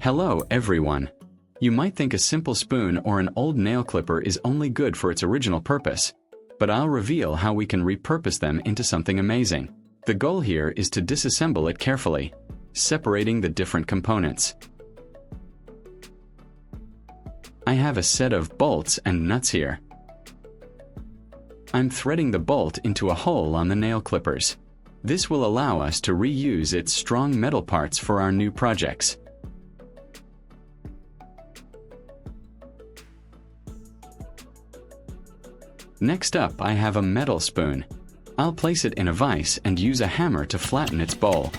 Hello, everyone. You might think a simple spoon or an old nail clipper is only good for its original purpose, but I'll reveal how we can repurpose them into something amazing. The goal here is to disassemble it carefully, separating the different components. I have a set of bolts and nuts here. I'm threading the bolt into a hole on the nail clippers. This will allow us to reuse its strong metal parts for our new projects. Next up, I have a metal spoon. I'll place it in a vise and use a hammer to flatten its bowl.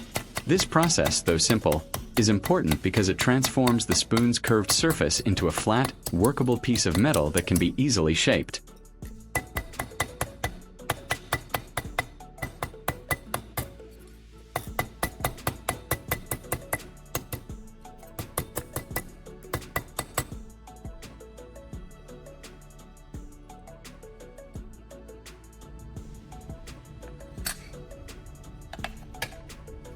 This process, though simple, is important because it transforms the spoon's curved surface into a flat, workable piece of metal that can be easily shaped.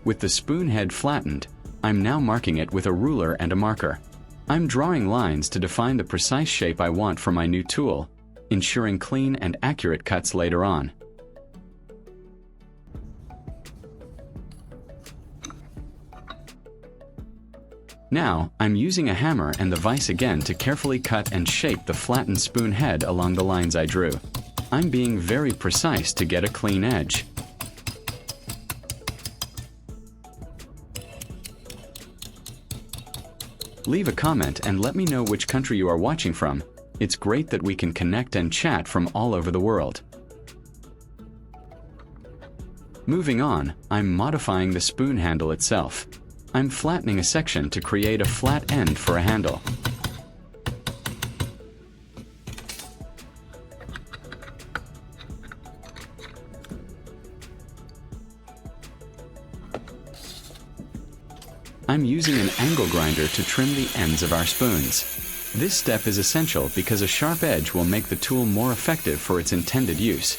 With the spoon head flattened, I'm now marking it with a ruler and a marker. I'm drawing lines to define the precise shape I want for my new tool, ensuring clean and accurate cuts later on. Now, I'm using a hammer and the vise again to carefully cut and shape the flattened spoon head along the lines I drew. I'm being very precise to get a clean edge. Leave a comment and let me know which country you are watching from. It's great that we can connect and chat from all over the world. Moving on, I'm modifying the spoon handle itself. I'm flattening a section to create a flat end for a handle. I'm using an angle grinder to trim the ends of our spoons. This step is essential because a sharp edge will make the tool more effective for its intended use.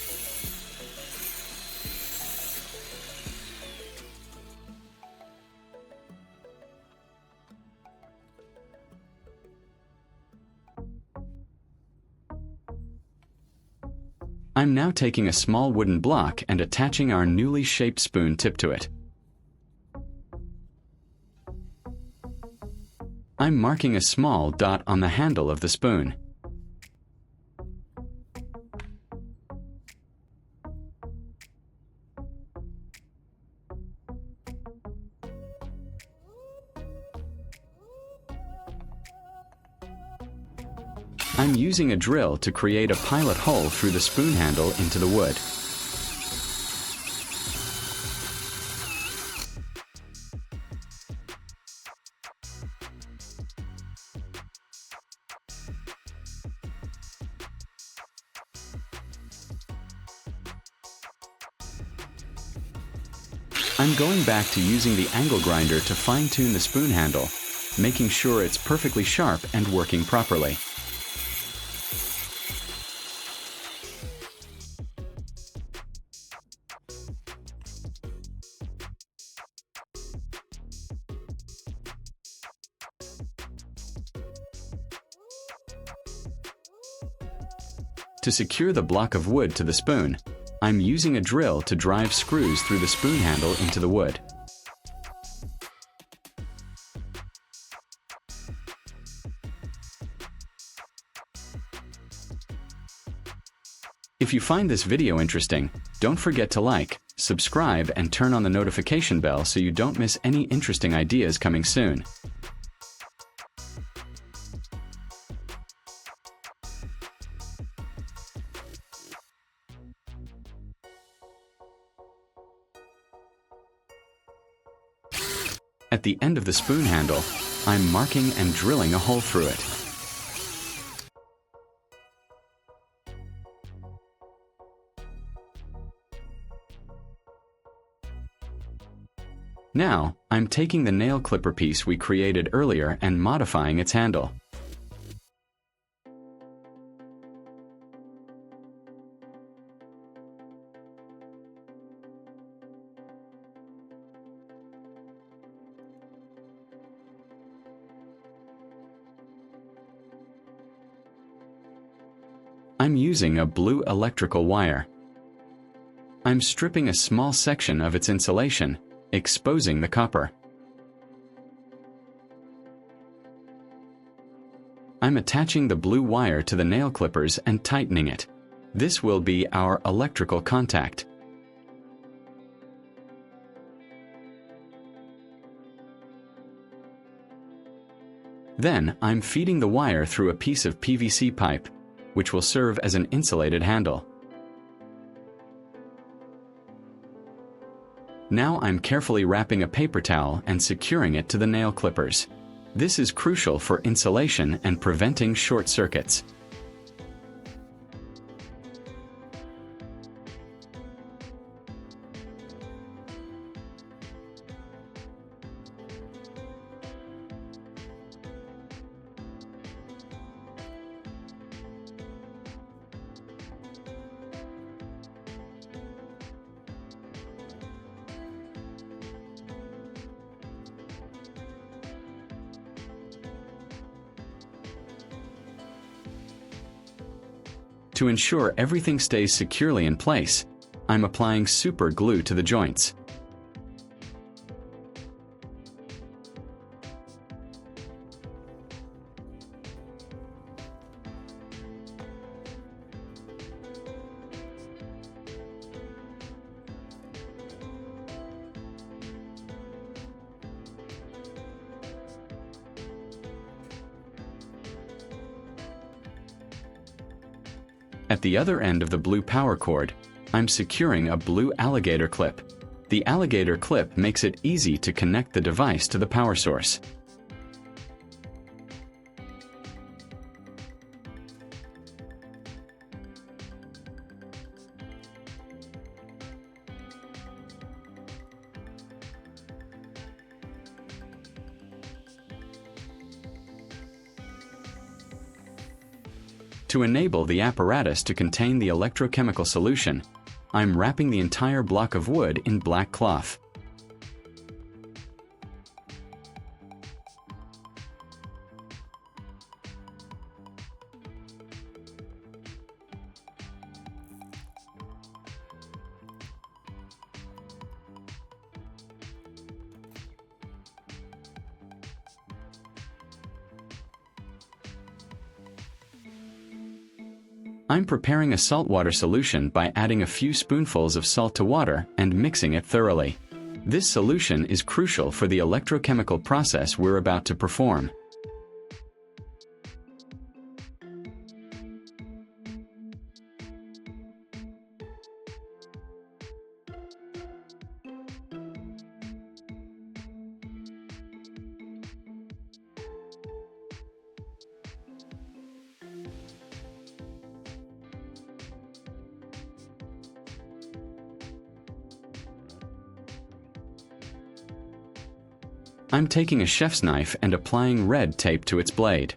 I'm now taking a small wooden block and attaching our newly shaped spoon tip to it. I'm marking a small dot on the handle of the spoon. I'm using a drill to create a pilot hole through the spoon handle into the wood. I'm going back to using the angle grinder to fine-tune the spoon handle, making sure it's perfectly sharp and working properly. To secure the block of wood to the spoon, I'm using a drill to drive screws through the spoon handle into the wood. If you find this video interesting, don't forget to like, subscribe, and turn on the notification bell so you don't miss any interesting ideas coming soon. At the end of the spoon handle, I'm marking and drilling a hole through it. Now, I'm taking the nail clipper piece we created earlier and modifying its handle. I'm using a blue electrical wire. I'm stripping a small section of its insulation, exposing the copper. I'm attaching the blue wire to the nail clippers and tightening it. This will be our electrical contact. Then I'm feeding the wire through a piece of PVC pipe, which will serve as an insulated handle. Now I'm carefully wrapping a paper towel and securing it to the nail clippers. This is crucial for insulation and preventing short circuits. To ensure everything stays securely in place, I'm applying super glue to the joints. At the other end of the blue power cord, I'm securing a blue alligator clip. The alligator clip makes it easy to connect the device to the power source. To enable the apparatus to contain the electrochemical solution, I'm wrapping the entire block of wood in black cloth. I'm preparing a saltwater solution by adding a few spoonfuls of salt to water and mixing it thoroughly. This solution is crucial for the electrochemical process we're about to perform. I'm taking a chef's knife and applying red tape to its blade.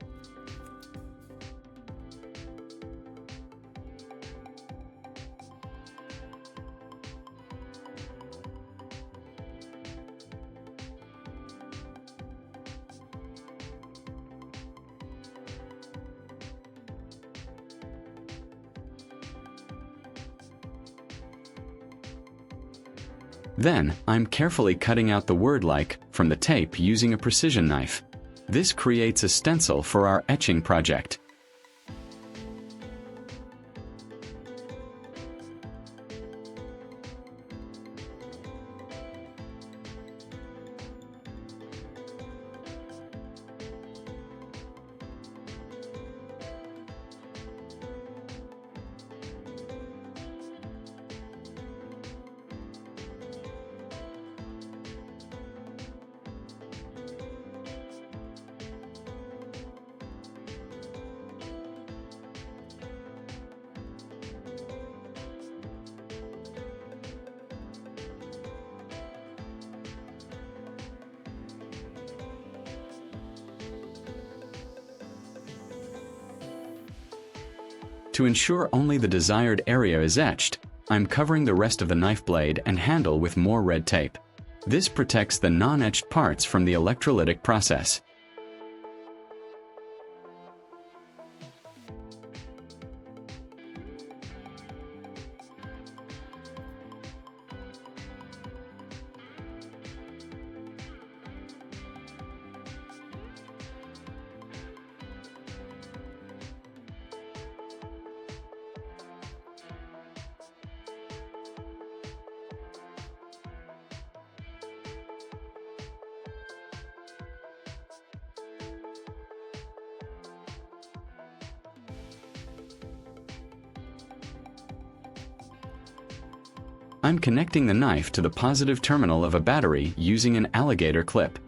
Then, I'm carefully cutting out the word "like" from the tape using a precision knife. This creates a stencil for our etching project. To ensure only the desired area is etched, I'm covering the rest of the knife blade and handle with more red tape. This protects the non-etched parts from the electrolytic process. I'm connecting the knife to the positive terminal of a battery using an alligator clip.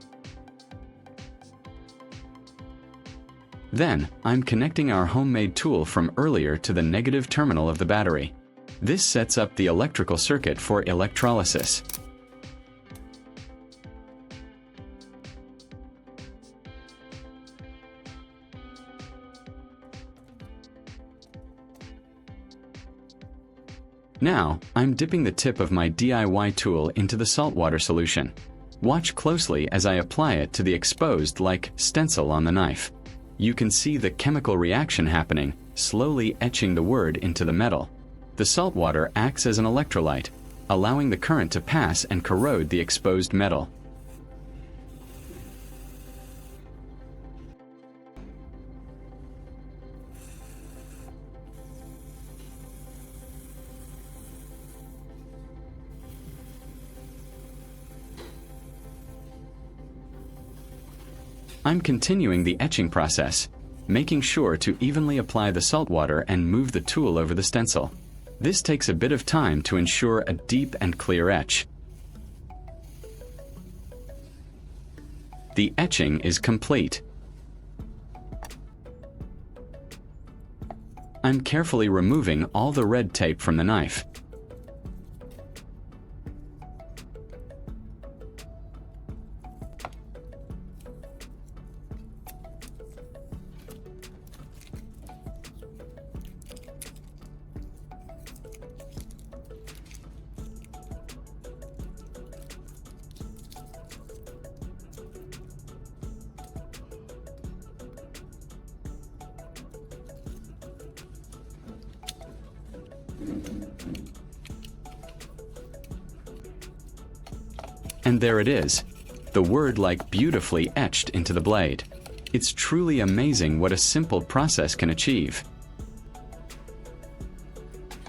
Then, I'm connecting our homemade tool from earlier to the negative terminal of the battery. This sets up the electrical circuit for electrolysis. Now, I'm dipping the tip of my DIY tool into the saltwater solution. Watch closely as I apply it to the exposed like stencil on the knife. You can see the chemical reaction happening, slowly etching the word into the metal. The salt water acts as an electrolyte, allowing the current to pass and corrode the exposed metal. I'm continuing the etching process, making sure to evenly apply the salt water and move the tool over the stencil. This takes a bit of time to ensure a deep and clear etch. The etching is complete. I'm carefully removing all the red tape from the knife. And there it is, the word like beautifully etched into the blade. It's truly amazing what a simple process can achieve.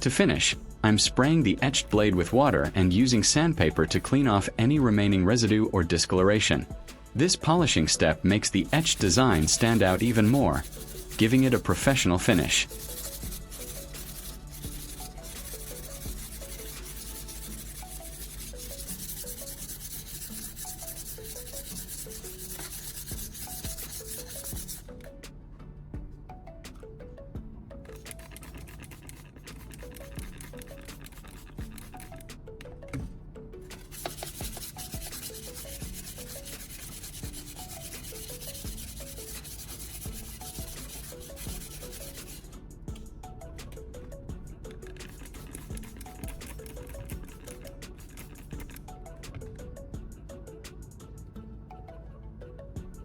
To finish, I'm spraying the etched blade with water and using sandpaper to clean off any remaining residue or discoloration. This polishing step makes the etched design stand out even more, giving it a professional finish.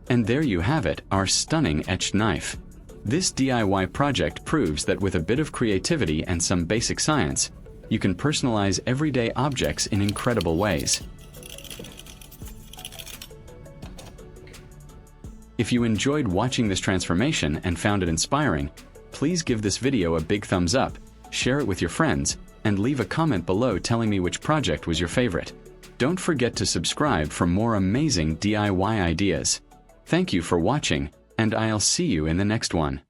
And there you have it, our stunning etched knife. This DIY project proves that with a bit of creativity and some basic science, you can personalize everyday objects in incredible ways. If you enjoyed watching this transformation and found it inspiring, please give this video a big thumbs up, share it with your friends, and leave a comment below telling me which project was your favorite. Don't forget to subscribe for more amazing DIY ideas. Thank you for watching, and I'll see you in the next one.